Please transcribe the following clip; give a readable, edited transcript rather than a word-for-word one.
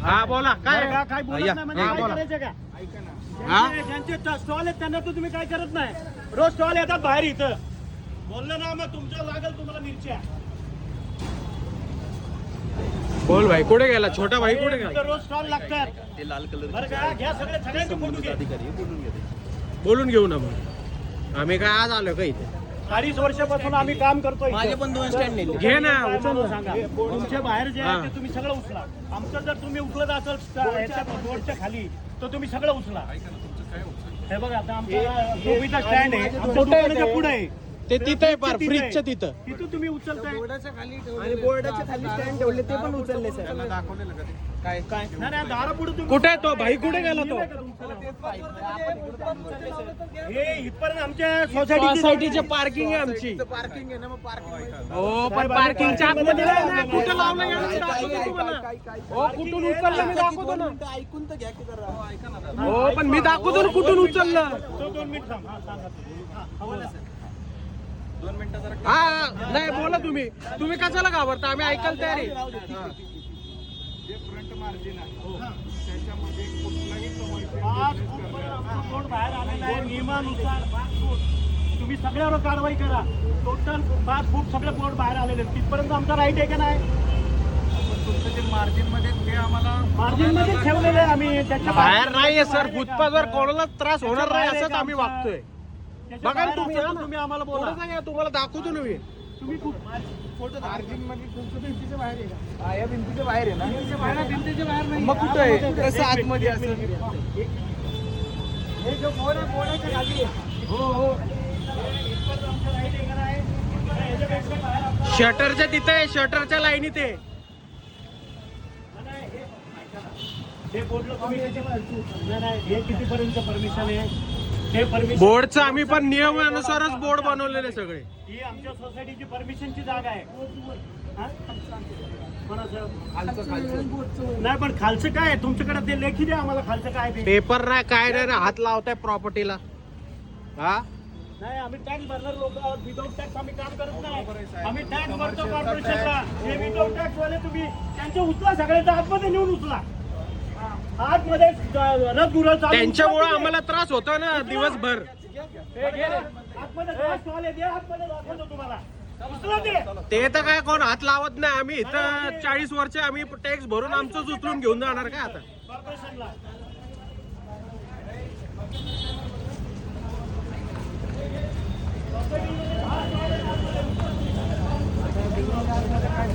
हा बोला काय काय बोलत नाही म्हणजे काय करायचं का? ज्यांचे स्टॉल आहेत त्यांना तर तुम्ही काय करत नाही. रोज स्टॉल येतात बाहेर इथं बोललं ना मग तुमचं लागेल तुम्हाला मिरच्या. बोल भाई कुठे गेला छोटा भाई कुठे गेला. रोज स्टॉल लागतात ते लाल कलर बरं का घ्या सगळ्यांचे फोटो घ्या. अधिकारी बोलून घेते. बोलून घेऊ ना मग आम्ही काय आज आलो का इथे 40 वर्षापासून आम्ही काम करतोय. माझे पण 2 स्टँड नेले. घे ना काय उचल मला ना. सांगा तुमचे बाहेर जे आहे ते तुम्ही सगळं उचला. आमचं जर तुम्ही उचलत असाल बोर्डच्या खाली तर तुम्ही सगळं उचला. हे बघा आता आमचा टोपीचा स्टँड आहे आमच्या दुकानाच्या पुढे आहे ते तिथे पार फ्रीजच्या तिथं तिथून तुम्ही उचलताय. आणि बोर्डाच्या खाली स्टँड ठेवले ते पण उचलले सर. काय नाही नाही दारा पुढे तुम्ही कुठे आहे तो भाई कुठे गेला तो. हे इथपर्यंत आमच्या सोसायटीची पार्किंग आहे आमची. पार्किंग आहे ना मग पार्किंग. हो पण पार्किंगच्या आतमध्ये नाही ना. कुठं लावलं यावेळेस दाखवतो तुम्हाला. हो कुठून उचललं मी दाखवतो ना. ऐकून तर घ्या की जरा. ऐका ना. हो पण मी दाखवतो ना कुठून उचललं. 2 मिनिट थांब. हा सांगा हा बोला. 2 मिनिटं जरा. हा नाही बोला तुम्ही कशाला घाबरता आम्ही ऐकायला तयार आहे. जे फ्रंट मार्जिन आहे त्याच्यामध्ये कुठलाही पाच फूटपर्यंत आमचा बोर्ड बाहेर आलेला आहे नियमानुसार 5 फूट. तुम्ही सगळ्यावर कारवाई करा. टोटल 5 फूट सगळे बोर्ड बाहेर आलेले आहेत. तिथपर्यंत आमचा राईट आहे का नाही. तुमचं जे मार्जिन मध्ये ते आम्हाला मार्जिन मध्ये ठेवलेलं आहे आम्ही त्याच्या बाहेर नाहीये सर फुटपाथवर कोणाला त्रास होणार नाही असंच आम्ही वागतोय. त्याच्या बघा ना बाहेर तुम्ही असेल या तर ना. तुम्ही आम्हाला बोला. थोडंसं घ्या, तुम्हाला दाखवतो ना मी. तुम्ही फोटो मार्जिन मध्ये तुमचं भिंतीच्या बाहेर आहे का. या भिंतीच्या बाहेर आहे ना. भिंतीच्या बाहेर नाही. मग कुठं आहे कसं आतमध्ये असेल. हे जो बोर्ड आहे बोर्डाच्या खाली आहे. हो इथपर्यंत आमचं राईट आहे का नाही. ह्याच्यापेक्षा बाहेर आपला शटरच्या तिथे शटरच्या लाईनी ते हे बोर्डला तुम्ही नाही नाही हे कितीपर्यंत परमिशन आहे हे परमिशन बोर्डचं आम्ही पण नियमानुसारच बोर्ड बनवलेले सगळे. ही आमच्या सोसायटीची परमिशनची जागा आहे. हा? कोणाचं? नाही पण खालचं काय आहे? तुमच्याकडे ते लेखी द्या आम्हाला खालचं काय ते. पेपर नाही काय नाही ना, हात लावताय प्रॉपर्टीला. हा नाही आम्ही टॅक्स भरणार लोक आहोत. विदाऊट टॅक्स आम्ही काम करत नाही. आम्ही टॅक्स भरतो कॉर्पोरेशनला. हे विदाऊट टॅक्स वाले तुम्ही त्यांचे उचला सगळ्याचा आतमध्ये नेऊन उचला. आतमध्ये रसगुरा त्यांच्यामुळे आम्हाला त्रास होतो ना दिवसभर. आतमध्ये स्टॉल आहे. आतमध्ये दाखवतो तुम्हाला. उचला ते. ते तर काय कोण हात लावत नाही. आम्ही इथं 40 वर्ष आम्ही टॅक्स भरून आमचंच उचलून घेऊन जाणार काय आता. कॉर्पोरेशनला काय